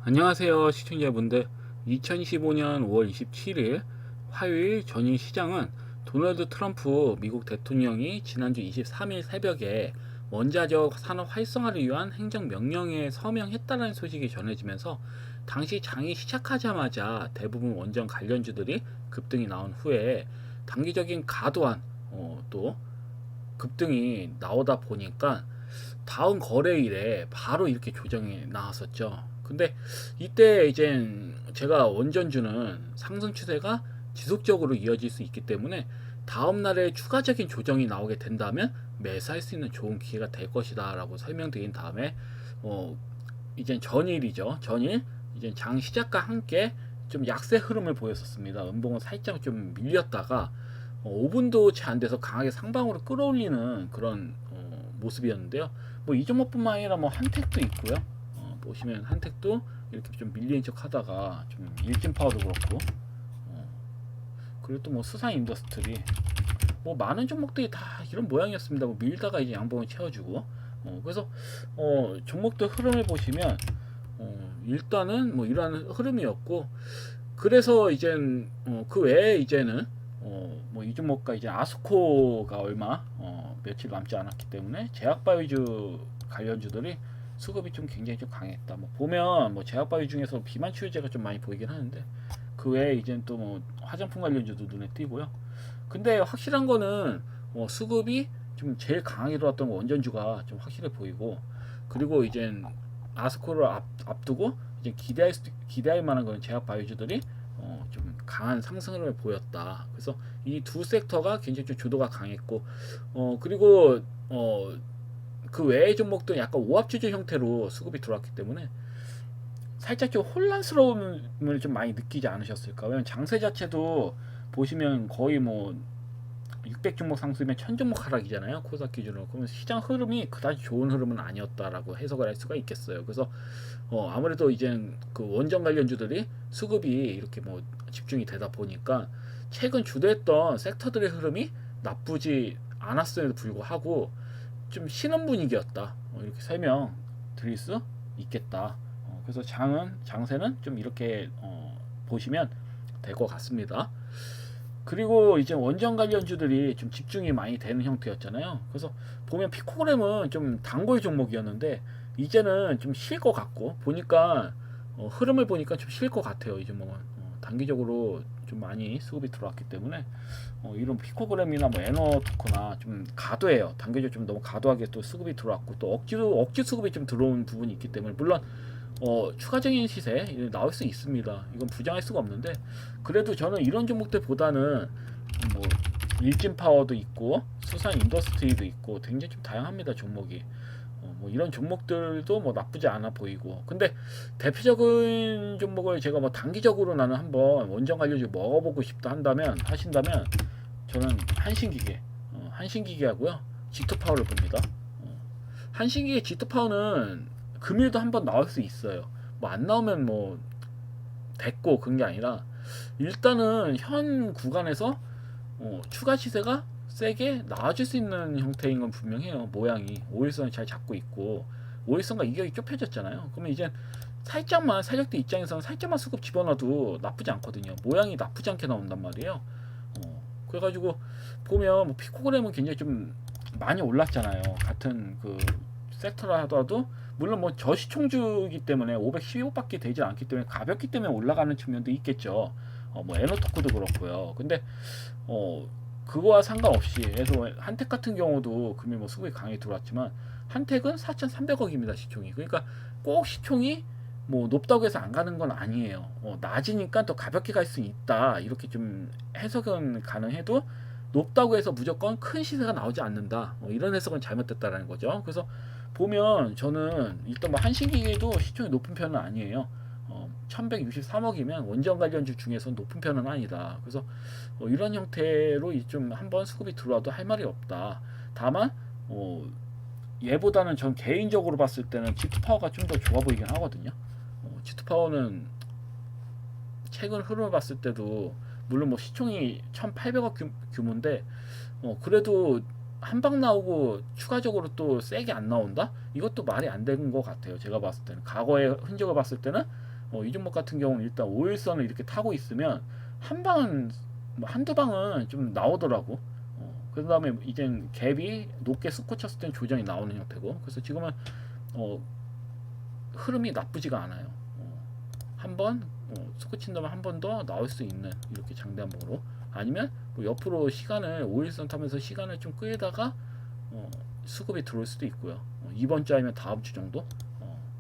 안녕하세요 시청자분들. 2025년 5월 27일 화요일 전일 시장은 도널드 트럼프 미국 대통령이 지난주 23일 새벽에 원자력 산업 활성화를 위한 행정명령에 서명했다는 소식이 전해지면서 당시 장이 시작하자마자 대부분 원전 관련주들이 급등이 나온 후에 단기적인 과도한 또 급등이 나오다 보니까 다음 거래일에 바로 이렇게 조정이 나왔었죠. 근데 이때 이제 제가 원전주는 상승 추세가 지속적으로 이어질 수 있기 때문에 다음 날에 추가적인 조정이 나오게 된다면 매수할 수 있는 좋은 기회가 될 것이다 라고 설명드린 다음에 이제 전일이죠. 전일 이제 장 시작과 함께 좀 약세 흐름을 보였었습니다. 음봉은 살짝 좀 밀렸다가 5분도 채 안 돼서 강하게 상방으로 끌어올리는 그런 모습이었는데요. 뭐 이 종목뿐만 아니라 뭐 한택도 있고요. 보시면 한택도 이렇게 좀 밀리는 척 하다가 좀 일진파워도 그렇고, 그리고 또 뭐 수산 인더스트리, 뭐 많은 종목들이 다 이런 모양이었습니다. 뭐 밀다가 이제 양봉을 채워주고, 그래서 종목들 흐름을 보시면 일단은 뭐 이러한 흐름이었고, 그래서 이젠 그 외에 이제는 뭐 이 종목과 이제 아스코가 얼마 며칠 남지 않았기 때문에 제약바이오주 관련주들이 수급이 좀 굉장히 좀 강했다. 뭐 보면 뭐 제약바이오 중에서 비만 치료제가 좀 많이 보이긴 하는데 그 외에 이제는 또 뭐 화장품 관련주도 눈에 띄고요. 근데 확실한 거는 수급이 좀 제일 강하게 들어왔던 원전주가 좀 확실해 보이고, 그리고 이젠 아스코를 앞두고 이제 기대할 만한 그런 제약바이오주들이 좀 강한 상승을 보였다. 그래서 이 두 섹터가 굉장히 좀 주도가 강했고, 그리고 그 외의 종목도 약간 오합지주 형태로 수급이 들어왔기 때문에 살짝 좀 혼란스러움을 좀 많이 느끼지 않으셨을까. 왜냐면 장세 자체도 보시면 거의 뭐 600 종목 상승이면 1000 종목 하락이잖아요. 코스닥 기준으로. 그러면 시장 흐름이 그다지 좋은 흐름은 아니었다라고 해석을 할 수가 있겠어요. 그래서 아무래도 이제 그 원전 관련주들이 수급이 이렇게 뭐 집중이 되다 보니까 최근 주도했던 sek터들의 흐름이 나쁘지 않았음에도 불구하고 좀 신혼 분위기였다. 이렇게 설명 드릴 수 있겠다. 그래서 장세는 좀 이렇게 보시면 될 것 같습니다. 그리고 이제 원전 관련주들이 좀 집중이 많이 되는 형태였잖아요. 그래서 보면 피코그램은 좀 단골 종목이었는데 이제는 좀 쉴 것 같고, 보니까 흐름을 보니까 좀 쉴 것 같아요. 이제 뭐 단기적으로 좀 많이 수급이 들어왔기 때문에 이런 피코그램이나 뭐 에너토크나 좀 가도해요. 단기적으로 좀 너무 가도하게 또 수급이 들어왔고, 또 억지 수급이 좀 들어온 부분이 있기 때문에 물론 추가적인 시세 나올 수 있습니다. 이건 부정할 수가 없는데, 그래도 저는 이런 종목들보다는 뭐 일진 파워도 있고 수산 인더스트리도 있고 굉장히 좀 다양합니다, 종목이. 뭐 이런 종목들도 뭐 나쁘지 않아 보이고, 근데 대표적인 종목을 제가 뭐 단기적으로 나는 한번 원전 관련주 먹어보고 싶다 하신다면 저는 한신기계 하고요, G2파워를 봅니다. 한신기계 G2파워는 금일도 한번 나올 수 있어요. 뭐 안 나오면 뭐 됐고 그런 게 아니라 일단은 현 구간에서 추가 시세가 세게 나와줄 수 있는 형태인 건 분명해요. 모양이 5일선을 잘 잡고 있고 5일선과 이격이 좁혀졌잖아요. 그러면 이제 살짝만 사력대 입장에서는 살짝만 수급 집어넣어도 나쁘지 않거든요. 모양이 나쁘지 않게 나온단 말이에요. 그래가지고 보면 뭐 피코그램은 굉장히 좀 많이 올랐잖아요. 같은 그 섹터라 하더라도 물론 뭐 저시총주이기 때문에 512억밖에 되지 않기 때문에 가볍기 때문에 올라가는 측면도 있겠죠. 뭐 에너토크도 그렇고요. 근데 그거와 상관없이, 그래서 한택 같은 경우도 금일 뭐 수급이 강하게 들어왔지만 한택은 4,300억입니다 시총이. 그러니까 꼭 시총이 뭐 높다고 해서 안 가는 건 아니에요. 낮으니까 더 가볍게 갈 수 있다, 이렇게 좀 해석은 가능해도 높다고 해서 무조건 큰 시세가 나오지 않는다, 이런 해석은 잘못됐다라는 거죠. 그래서 보면 저는 일단 뭐 한신기계도 시총이 높은 편은 아니에요. 1163억이면 원전 관련주 중에서 높은 편은 아니다. 그래서 이런 형태로 좀 한번 수급이 들어와도 할 말이 없다. 다만 얘보다는 전 개인적으로 봤을 때는 G2파워가 좀 더 좋아 보이긴 하거든요. G2파워는 최근 흐름을 봤을 때도 물론 뭐 시총이 1,800억 규모인데 그래도 한 방 나오고 추가적으로 또 세게 안 나온다? 이것도 말이 안 되는 것 같아요. 제가 봤을 때는 과거의 흔적을 봤을 때는 이 종목 같은 경우는 일단 5일선을 이렇게 타고 있으면 한 방은 뭐 한두 방은 좀 나오더라고. 그 다음에 이젠 갭이 높게 솟고 쳤을 땐 조정이 나오는 형태고, 그래서 지금은 어, 흐름이 나쁘지가 않아요. 한번 솟고 친 다음에 한 번 더 나올 수 있는 이렇게 장대한봉으로, 아니면 뭐 옆으로 시간을 5일선 타면서 시간을 좀 끌다가 수급이 들어올 수도 있고요. 이번 주 아니면 다음 주 정도.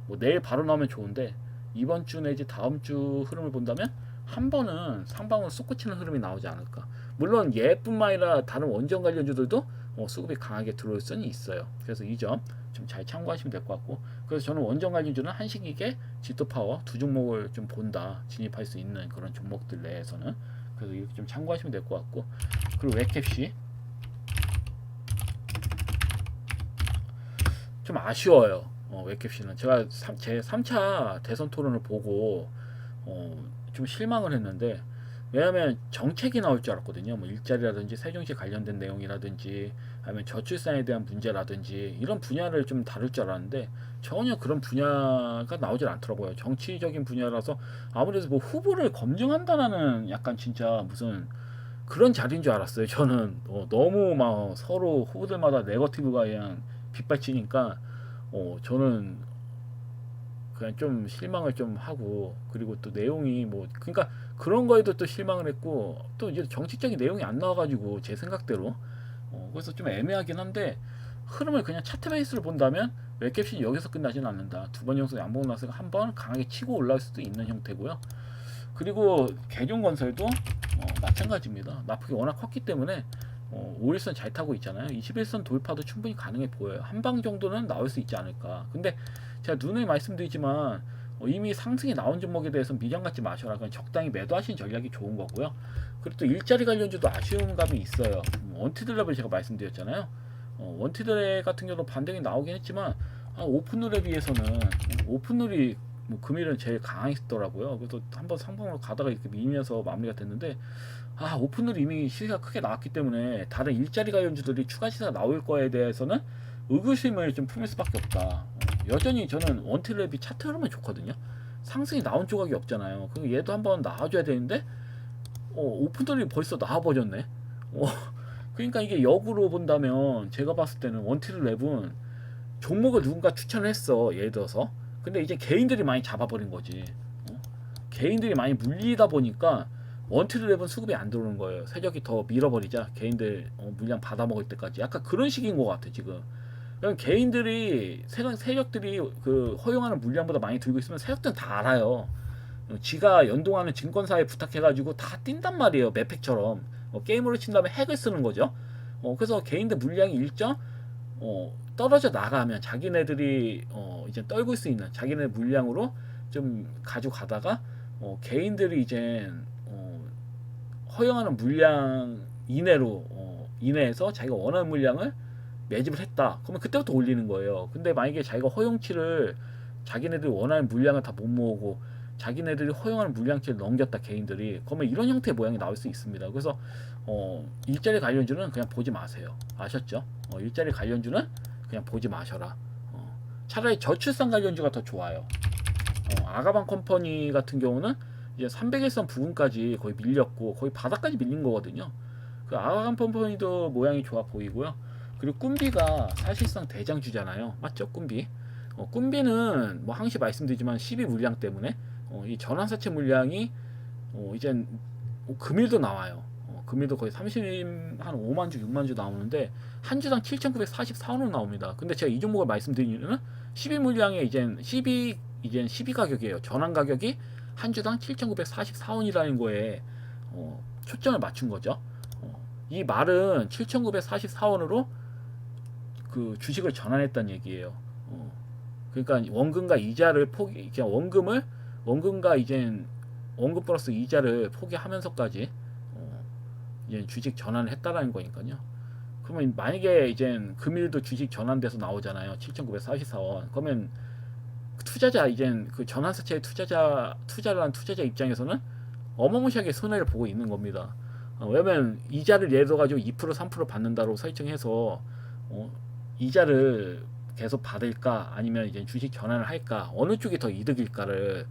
뭐 내일 바로 나오면 좋은데 이번 주 내지 다음 주 흐름을 본다면 한 번은 상방으로 솟구치는 흐름이 나오지 않을까. 물론 얘뿐만 아니라 다른 원전 관련주들도 수급이 강하게 들어올 수는 있어요. 그래서 이 점 좀 잘 참고하시면 될 것 같고, 그래서 저는 원전 관련주는 한식이계, 지토파워 두 종목을 좀 본다, 진입할 수 있는 그런 종목들 내에서는. 그래서 이렇게 좀 참고하시면 될 것 같고, 그리고 웹캡시 좀 아쉬워요. 웹캡시는 제가 제 3차 대선 토론을 보고 좀 실망을 했는데, 왜냐하면 정책이 나올 줄 알았거든요. 뭐 일자리라든지 세종시 관련된 내용이라든지 아니면 저출산에 대한 문제라든지 이런 분야를 좀 다룰 줄 알았는데 전혀 그런 분야가 나오질 않더라고요. 정치적인 분야라서 아무래도 뭐 후보를 검증한다라는 약간 진짜 무슨 그런 자리인 줄 알았어요. 저는 너무 막 서로 후보들마다 네거티브가 그냥 빗발치니까 저는 그냥 좀 실망을 좀 하고, 그리고 또 내용이 뭐 그러니까 그런 거에도 또 실망을 했고, 또 이제 정치적인 내용이 안 나와가지고 제 생각대로 그래서 좀 애매하긴 한데, 흐름을 그냥 차트 베이스를 본다면 웹캡시 여기서 끝나지는 않는다. 두 번 연속 양봉 나서 한 번 강하게 치고 올라올 수도 있는 형태고요. 그리고 개종건설도 마찬가지입니다. 나폭이 워낙 컸기 때문에 5일선 잘 타고 있잖아요. 21선 돌파도 충분히 가능해 보여요. 한 방 정도는 나올 수 있지 않을까. 근데 제가 누누이 말씀드리지만 이미 상승이 나온 종목에 대해서 미련 갖지 마셔라. 그냥 적당히 매도하시는 전략이 좋은 거고요. 그리고 또 일자리 관련주도 아쉬운 감이 있어요. 원티드랩을 제가 말씀드렸잖아요. 원티드랩 같은 경우도 반등이 나오긴 했지만 오픈룰에 비해서는 오픈룰이 뭐 금일은 제일 강했더라고요. 그래서 한번 상방으로 가다가 이렇게 밀면서 마무리가 됐는데, 오픈룰이 이미 시세가 크게 나왔기 때문에 다른 일자리 관련주들이 추가 시세가 나올 거에 대해서는 의구심을 좀 품을 수밖에 없다. 여전히 저는 원티랩이 차트 흐름은 좋거든요. 상승이 나온 조각이 없잖아요. 그리고 얘도 한번 나와줘야 되는데 오픈룰이 벌써 나와버렸네. 그러니까 이게 역으로 본다면 제가 봤을 때는 원티랩은 종목을 누군가 추천을 했어, 예를 들어서. 근데 이제 개인들이 많이 잡아버린 거지. 개인들이 많이 물리다 보니까 원트랩은 수급이 안 들어오는 거예요. 세력이 더 밀어버리자 개인들 물량 받아먹을 때까지, 약간 그런 식인 것 같아 지금. 그러니까 개인들이 세력들이 그 허용하는 물량보다 많이 들고 있으면 세력들은 다 알아요. 지가 연동하는 증권사에 부탁해가지고 다 뛴단 말이에요. 매팩처럼 게임으로 친 다음에 핵을 쓰는 거죠. 그래서 개인들 물량이 일정 떨어져 나가면 자기네들이 이제 떨굴 수 있는 자기네 물량으로 좀 가져가다가 개인들이 이제 허용하는 물량 이내에서 자기가 원하는 물량을 매집을 했다. 그러면 그때부터 올리는 거예요. 근데 만약에 자기가 허용치를 자기네들이 원하는 물량을 다 못 모으고 자기네들이 허용하는 물량치를 넘겼다 개인들이, 그러면 이런 형태의 모양이 나올 수 있습니다. 그래서 일자리 관련주는 그냥 보지 마세요. 아셨죠? 일자리 관련주는 그냥 보지 마셔라. 차라리 저출산 관련주가 더 좋아요. 아가방 컴퍼니 같은 경우는 이제 300일선 부근까지 거의 밀렸고 거의 바닥까지 밀린 거거든요. 그 아가방 컴퍼니도 모양이 좋아 보이고요. 그리고 꿈비가 사실상 대장주잖아요. 맞죠? 꿈비. 꿈비는 뭐 항시 말씀드리지만 12 물량 때문에 이 전환사채 물량이 이젠 금일도 나와요. 금일도 거의 30한 5만 주, 6만 주 나오는데 한 주당 7,944원으로 나옵니다. 근데 제가 이 종목을 말씀드리는 이유는 12 물량에 이젠 12 가격이에요. 전환 가격이 한 주당 7,944원이라는 거에 초점을 맞춘 거죠. 이 말은 7,944원으로 그 주식을 전환했다는 얘기예요. 그러니까 원금과 이자를 그냥 원금과 이젠 원금 플러스 이자를 포기하면서까지 이제 주식 전환을 했다라는 거니까요. 그러면 만약에 이젠 금일도 주식 전환돼서 나오잖아요. 7,944원. 그러면 투자자 이젠 그 전환사채 투자를 한 투자자 입장에서는 어마무시하게 손해를 보고 있는 겁니다. 왜냐면 이자를 예를 들어가지고 2% 3% 받는다고 설정해서 이자를 계속 받을까 아니면 이제 주식 전환을 할까 어느 쪽이 더 이득일까를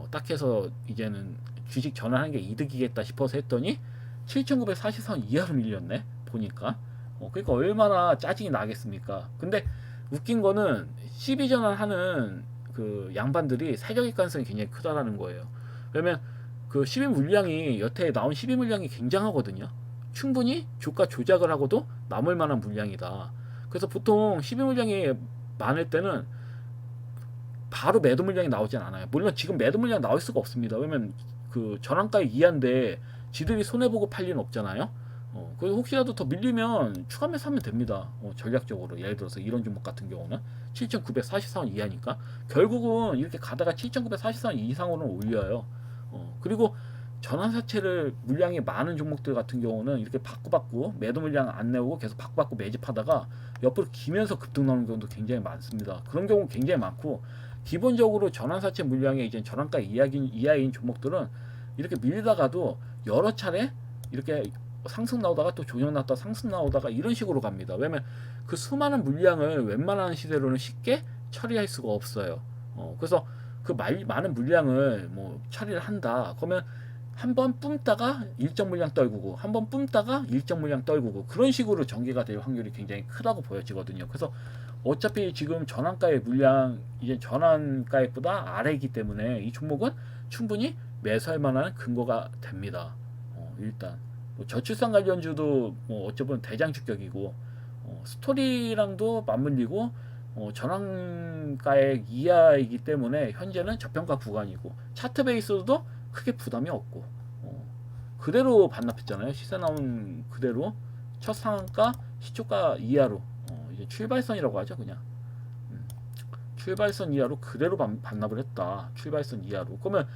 딱 해서 이제는 주식 전환하는 게 이득이겠다 싶어서 했더니 7,944원 이하로 밀렸네 보니까. 그러니까 얼마나 짜증이 나겠습니까. 근데 웃긴 거는 12 전환하는 그 양반들이 세력일 가능성이 굉장히 크다라는 거예요. 왜냐면 그 12 물량이 여태 나온 12 물량이 굉장하거든요. 충분히 주가 조작을 하고도 남을 만한 물량이다. 그래서 보통 12 물량이 많을 때는 바로 매도 물량이 나오진 않아요. 물론 지금 매도 물량 나올 수가 없습니다. 왜냐면 그 전환가에 이한데 지들이 손해보고 팔 리는 없잖아요. 그래서 혹시라도 더 밀리면 추가 매수하면 됩니다. 전략적으로 예를 들어서 이런 종목 같은 경우는 7,944원 이하니까 결국은 이렇게 가다가 7,944원 이상으로는 올려요. 그리고 전환사채를 물량이 많은 종목들 같은 경우는 이렇게 받고 매도 물량 안 내오고 계속 받고 매집하다가 옆으로 기면서 급등 나오는 경우도 굉장히 많습니다. 그런 경우 굉장히 많고 기본적으로 전환사채 물량의 이제 전환가 이하인 종목들은 이렇게 밀다가도 여러 차례 이렇게 상승 나오다가 또 조정 나왔다 상승 나오다가 이런 식으로 갑니다. 왜냐면 그 수많은 물량을 웬만한 시세로는 쉽게 처리할 수가 없어요. 그래서 그 많은 물량을 뭐 처리를 한다. 그러면 한번 뿜다가 일정 물량 떨구고 한번 뿜다가 일정 물량 떨구고 그런 식으로 전개가 될 확률이 굉장히 크다고 보여지거든요. 그래서 어차피 지금 전환가의 물량 이제 전환가액보다 아래이기 때문에 이 종목은 충분히 매수할 만한 근거가 됩니다. 일단 뭐 저출산 관련주도 뭐 어쩌면 대장주격이고 스토리랑도 맞물리고 전환가액 이하이기 때문에 현재는 저평가 구간이고 차트 베이스도 크게 부담이 없고 그대로 반납했잖아요. 시세 나온 그대로 첫 상한가 시초가 이하로 이제 출발선이라고 하죠. 그냥 출발선 이하로 그대로 반납을 했다. 출발선 이하로 그러면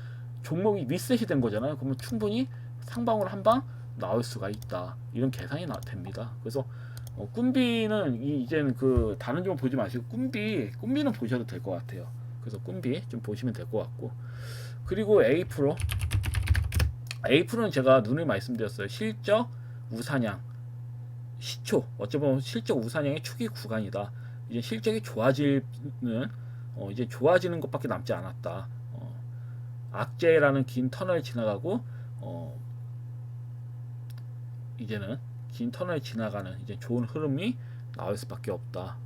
종목이 리셋이 된 거잖아요. 그러면 충분히 상방으로 한 방 나올 수가 있다. 이런 계산이 됩니다. 그래서 꿈비는 이제는 그 다른 좀 보지 마시고 꿈비는 보셔도 될 것 같아요. 그래서 꿈비 좀 보시면 될 것 같고 그리고 A프로는 제가 눈을 말씀드렸어요. 실적 우사냥 시초 어쩌면 실적 우사냥의 초기 구간이다. 이제 실적이 좋아지는 이제 좋아지는 것밖에 남지 않았다. 악재라는 긴 터널 지나가고 이제는 긴 터널 지나가는 이제 좋은 흐름이 나올 수밖에 없다.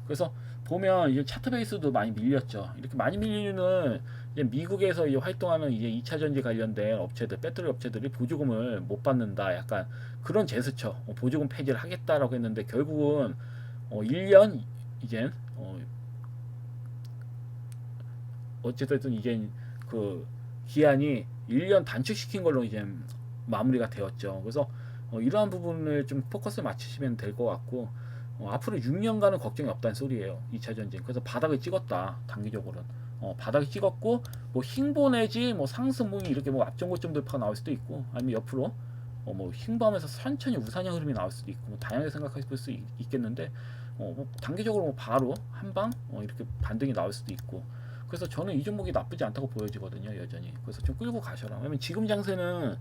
그래서 보면 이제 차트 베이스도 많이 밀렸죠. 이렇게 많이 밀리는 이제 미국에서 이제 활동하는 이제 2차 전지 관련된 업체들, 배터리 업체들이 보조금을 못 받는다. 약간 그런 제스처, 보조금 폐지를 하겠다라고 했는데 결국은 1년 이젠 어쨌든 이제 그 기한이 1년 단축시킨 걸로 이제 마무리가 되었죠. 그래서 이러한 부분을 좀 포커스를 맞추시면 될 것 같고 앞으로 6년간은 걱정이 없다는 소리예요. 2차 전지. 그래서 바닥을 찍었다. 단기적으로는. 바닥을 찍었고 뭐 흰보 내지 뭐 상승봉이 이렇게 뭐 앞전 고점 돌파가 나올 수도 있고 아니면 옆으로 뭐 흰밤에서 천천히 우상향 흐름이 나올 수도 있고 뭐 다양하게 생각하실 수 있겠는데 뭐 단기적으로 뭐 바로 한방 이렇게 반등이 나올 수도 있고 그래서 저는 이 종목이 나쁘지 않다고 보여지거든요. 여전히. 그래서 좀 끌고 가셔라. 왜냐면 지금 장세는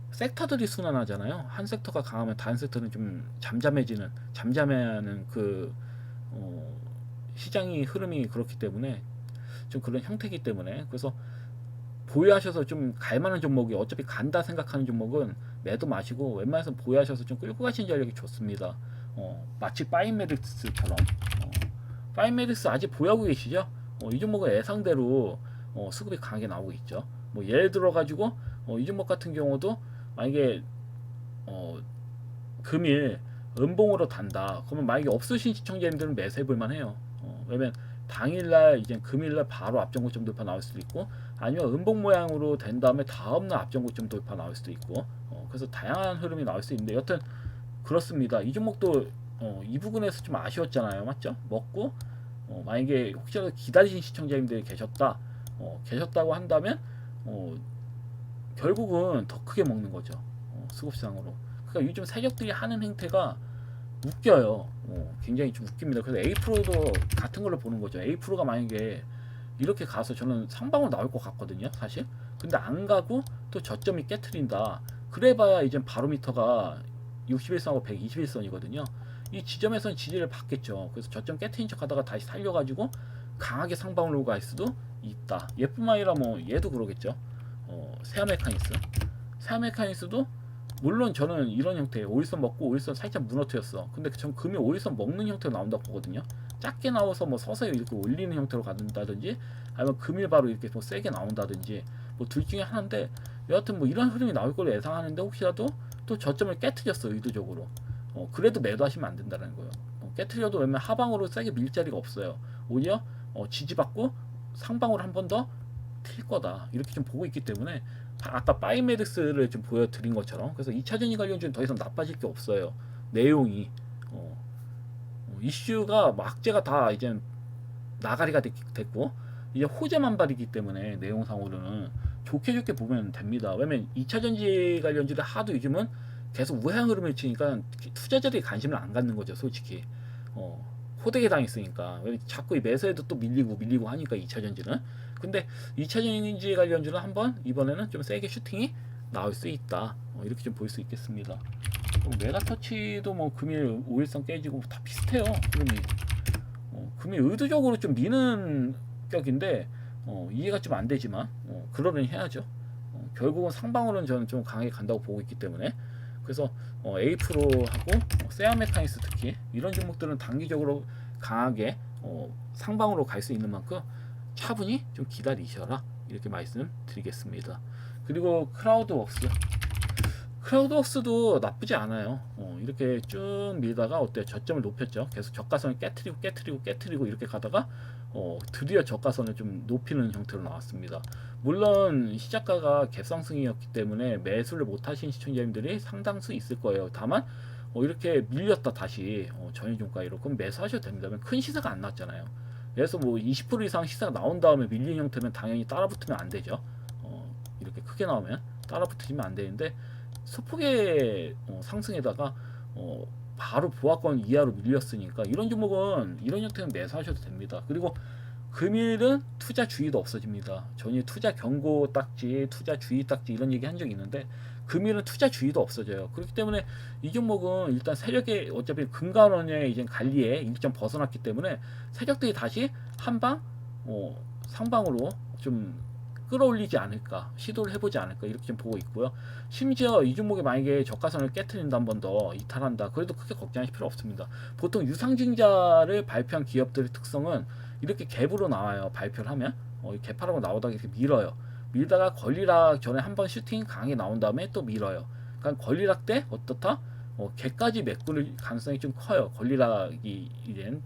섹터들이 순환하잖아요. 한 섹터가 강하면 다른 섹터는 좀 잠잠해하는 그 시장이 흐름이 그렇기 때문에 좀 그런 형태이기 때문에 그래서 보유하셔서 좀 갈만한 종목이 어차피 간다 생각하는 종목은 매도 마시고 웬만해서 보유하셔서 좀 끌고 가시는 전략이 좋습니다. 마치 파인메딕스처럼 파인메딕스 아직 보유하고 계시죠? 이 종목은 예상대로 수급이 강하게 나오고 있죠. 뭐 예를 들어 가지고 이 종목 같은 경우도 만약에 금일 음봉으로 단다. 그러면 만약에 없으신 시청자님들은 매수해 볼만 해요. 왜냐면 당일날 이제 금일날 바로 앞전고점 돌파 나올 수도 있고 아니면 음봉 모양으로 된 다음에 다음날 앞전고점 돌파 나올 수도 있고 그래서 다양한 흐름이 나올 수 있는데 여튼 그렇습니다. 이 종목도 이 부분에서 좀 아쉬웠잖아요. 맞죠? 먹고 만약에 혹시라도 기다리신 시청자님들이 계셨다고 한다면 결국은 더 크게 먹는 거죠. 수급상으로. 그러니까 요즘 세력들이 하는 행태가 웃겨요. 굉장히 좀 웃깁니다. 그래서 A 프로도 같은 걸로 보는 거죠. A 프로가 만약에 이렇게 가서 저는 상방으로 나올 것 같거든요. 사실. 근데 안 가고 또 저점이 깨트린다. 그래봐야 이제 바로미터가 61선하고 121선이거든요. 이 지점에서는 지지를 받겠죠. 그래서 저점 깨트린 척하다가 다시 살려가지고 강하게 상방으로 갈 수도 있다. 얘뿐만 아니라 뭐 얘도 그러겠죠. 세아 메카니스, 세아 메카니스도 물론 저는 이런 형태의 5일선 먹고 5일선 살짝 무너뜨렸어. 근데 전 금이 5일선 먹는 형태로 나온다고 보거든요. 작게 나와서 뭐 서서히 이렇게 올리는 형태로 간다든지, 아니면 금일 바로 이렇게 뭐 세게 나온다든지, 뭐 둘 중에 하나인데, 여하튼 뭐 이런 흐름이 나올 걸로 예상하는데, 혹시라도 또 저점을 깨트렸어 의도적으로. 그래도 매도하시면 안 된다는 거예요. 깨트려도 왜냐면 하방으로 세게 밀 자리가 없어요. 오히려 지지받고 상방으로 한 번 더 튈 거다, 이렇게 좀 보고 있기 때문에, 아까 파이메딕스를 좀 보여드린 것처럼, 그래서 2차전지 관련주는 더 이상 나빠질 게 없어요. 내용이 이슈가 막제가 다 이제 나가리가 됐고, 이제 호재만발이기 때문에 내용상으로는 좋게 보면 됩니다. 왜냐면 2차전지 관련주를 하도 요즘은 계속 우회한 흐름을 치니까 투자자들이 관심을 안 갖는 거죠, 솔직히. 호되게 당했으니까. 자꾸 이 매수에도 또 밀리고 하니까 2차전지는. 근데 2차전지 관련주는 한번 이번에는 좀 세게 슈팅이 나올 수 있다, 이렇게 좀 볼 수 있겠습니다. 메가터치도 뭐 금일 5일선 깨지고 다 비슷해요, 흐름이. 금일 의도적으로 좀 미는 격인데, 이해가 좀 안 되지만 그러려니 해야죠. 결국은 상방으로는 저는 좀 강하게 간다고 보고 있기 때문에. 그래서 에이프로하고 세아 메카니스, 특히 이런 종목들은 단기적으로 강하게 상방으로 갈 수 있는 만큼 차분히 좀 기다리셔라, 이렇게 말씀드리겠습니다. 그리고 크라우드웍스도 나쁘지 않아요. 이렇게 쭉 밀다가 어때요? 저점을 높였죠. 계속 저가선을 깨트리고 이렇게 가다가 드디어 저가선을 좀 높이는 형태로 나왔습니다. 물론 시작가가 갭상승이었기 때문에 매수를 못하신 시청자님들이 상당수 있을 거예요. 다만 이렇게 밀렸다 다시 전일종가로, 그럼 매수하셔도 됩니다. 큰 시세가 안 났잖아요. 그래서 뭐 20% 이상 시세가 나온 다음에 밀린 형태는 당연히 따라붙으면 안 되죠. 이렇게 크게 나오면 따라붙으시면 안 되는데, 소폭의 상승에다가 바로 보합권 이하로 밀렸으니까 이런 종목은 이런 형태는 매수하셔도 됩니다. 그리고 금일은 투자 주의도 없어집니다. 전일 투자 경고 딱지, 투자 주의 딱지 이런 얘기 한 적이 있는데, 금일은 투자 주의도 없어져요. 그렇기 때문에 이 종목은 일단 세력의 어차피 금간원의 이제 관리에 일정 벗어났기 때문에 세력들이 다시 한방 상방으로 좀 끌어올리지 않을까, 시도를 해보지 않을까, 이렇게 좀 보고 있고요. 심지어 이 종목이 만약에 저가선을 깨트린다, 한 번 더 이탈한다, 그래도 크게 걱정하실 필요 없습니다. 보통 유상증자를 발표한 기업들의 특성은 이렇게 갭으로 나와요. 발표를 하면 갭하라고 나오다가 이렇게 밀어요. 밀다가 권리락 전에 한 번 슈팅 강하게 나온 다음에 또 밀어요. 그러니까 권리락 때 어떻다? 갭까지 메꾸는 가능성이 좀 커요. 권리락이 이제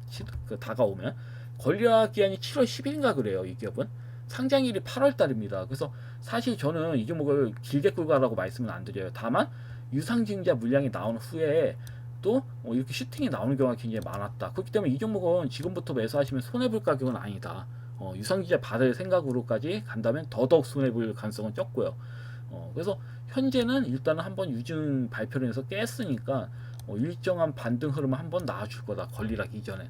다가오면. 권리락 기한이 7월 10일인가 그래요, 이 기업은. 상장일이 8월 달입니다. 그래서 사실 저는 이 종목을 길게 끌고 가라고 말씀은 안 드려요. 다만 유상증자 물량이 나온 후에 또 이렇게 슈팅이 나오는 경우가 굉장히 많았다. 그렇기 때문에 이 종목은 지금부터 매수하시면 손해볼 가격은 아니다. 유상증자 받을 생각으로까지 간다면 더더욱 손해볼 가능성은 적고요. 그래서 현재는 일단은 한번 유증 발표를 해서 깼으니까 일정한 반등 흐름을 한번 나와줄 거다. 권리락 이전엔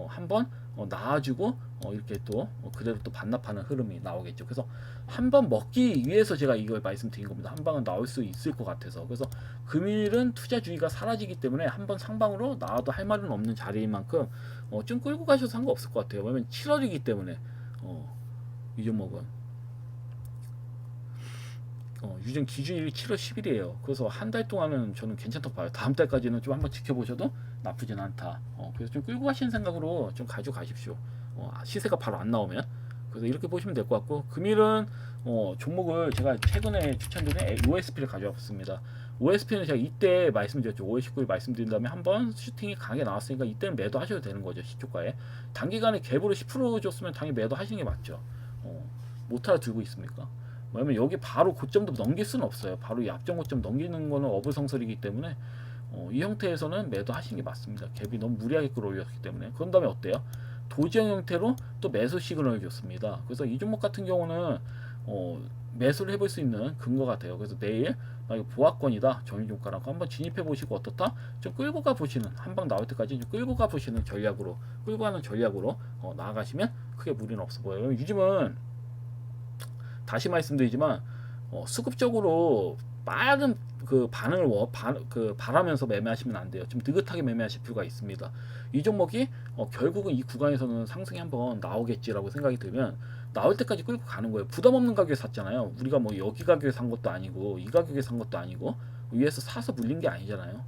한번 나와주고 이렇게 또 그대로 또 반납하는 흐름이 나오겠죠. 그래서 한번 먹기 위해서 제가 이걸 말씀드린 겁니다. 한 방은 나올 수 있을 것 같아서. 그래서 금일은 투자주의가 사라지기 때문에 한번 상방으로 나와도 할 말은 없는 자리인 만큼 좀 끌고 가셔도 상관없을 것 같아요. 왜냐면 7월이기 때문에 이 종목은 유증 기준일이 7월 10일이에요. 그래서 한 달 동안은 저는 괜찮다고 봐요. 다음 달까지는 좀 한번 지켜보셔도 나쁘진 않다. 그래서 좀 끌고 가시는 생각으로 좀 가져가십시오. 시세가 바로 안 나오면. 그래서 이렇게 보시면 될 것 같고, 금일은 종목을 제가 최근에 추천드린 OSP를 가져왔습니다. OSP는 제가 이때 말씀드렸죠. 5월 19일 말씀드린 다음에 한번 슈팅이 강하게 나왔으니까 이때는 매도 하셔도 되는 거죠. 시초가에. 단기간에 갭으로 10% 줬으면 당연히 매도 하시는 게 맞죠. 못 알아들고 있습니까? 왜냐면 여기 바로 고점도 넘길 수는 없어요. 바로 이 앞전 고점 넘기는 거는 어불성설이기 때문에 이 형태에서는 매도 하시는 게 맞습니다. 갭이 너무 무리하게 끌어올렸기 때문에. 그런 다음에 어때요? 도지형 형태로 또 매수 시그널을 줬습니다. 그래서 이 종목 같은 경우는 매수를 해볼 수 있는 근거가 돼요. 그래서 내일 보합권이다, 전일종가라고 한번 진입해 보시고 어떻다? 좀 끌고 가 보시는, 한방 나올 때까지 좀 끌고 가 보시는 전략으로, 끌고 가는 전략으로 나아가시면 크게 무리는 없어 보여요. 요즘은 다시 말씀드리지만 수급적으로 빠른 그 반응을 바라면서 매매하시면 안 돼요. 좀 느긋하게 매매하실 필요가 있습니다. 이 종목이 결국은 이 구간에서는 상승이 한번 나오겠지라고 생각이 들면 나올 때까지 끌고 가는 거예요. 부담 없는 가격에 샀잖아요. 우리가 뭐 여기 가격에 산 것도 아니고 이 가격에 산 것도 아니고 위에서 사서 물린 게 아니잖아요.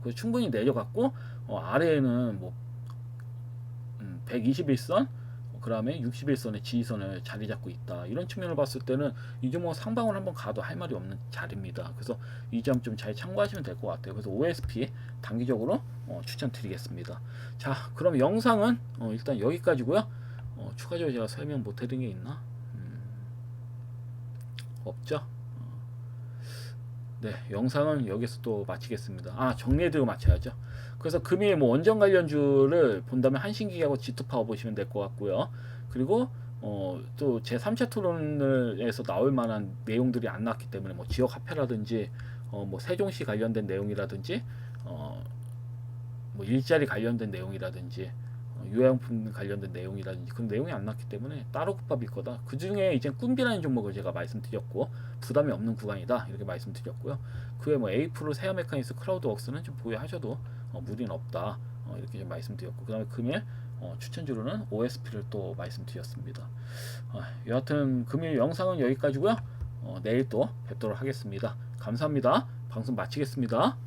그 충분히 내려갔고 아래에는 뭐 121선 그 다음에 61선의 지지선을 자리 잡고 있다. 이런 측면을 봤을 때는 이 종목 상방을 한번 가도 할 말이 없는 자리입니다. 그래서 이 점 좀 잘 참고하시면 될 것 같아요. 그래서 OSP 단기적으로 추천드리겠습니다. 자, 그럼 영상은 일단 여기까지고요. 추가적으로 제가 설명 못 해드린 게 있나? 없죠? 네, 영상은 여기서 또 마치겠습니다. 정리해드리고 마쳐야죠. 그래서 금일 뭐 원전 관련주를 본다면 한신기하고 G2파워 보시면 될 것 같고요. 그리고 또 제 3차 토론에서 나올 만한 내용들이 안 나왔기 때문에 뭐 지역 화폐라든지 뭐 세종시 관련된 내용이라든지 뭐 일자리 관련된 내용이라든지 요양품 관련된 내용이라든지 그런 내용이 안 났기 때문에 따로 국밥일 거다. 그 중에 이제 꿈비라는 종목을 제가 말씀드렸고 부담이 없는 구간이다 이렇게 말씀드렸고요. 그에 뭐 에이프로, 세아 메카니스, 크라우드웍스는 좀 보유하셔도 무리는 없다 이렇게 좀 말씀드렸고 그 다음에 금일 추천주로는 OSP를 또 말씀드렸습니다. 여하튼 금일 영상은 여기까지고요. 내일 또 뵙도록 하겠습니다. 감사합니다. 방송 마치겠습니다.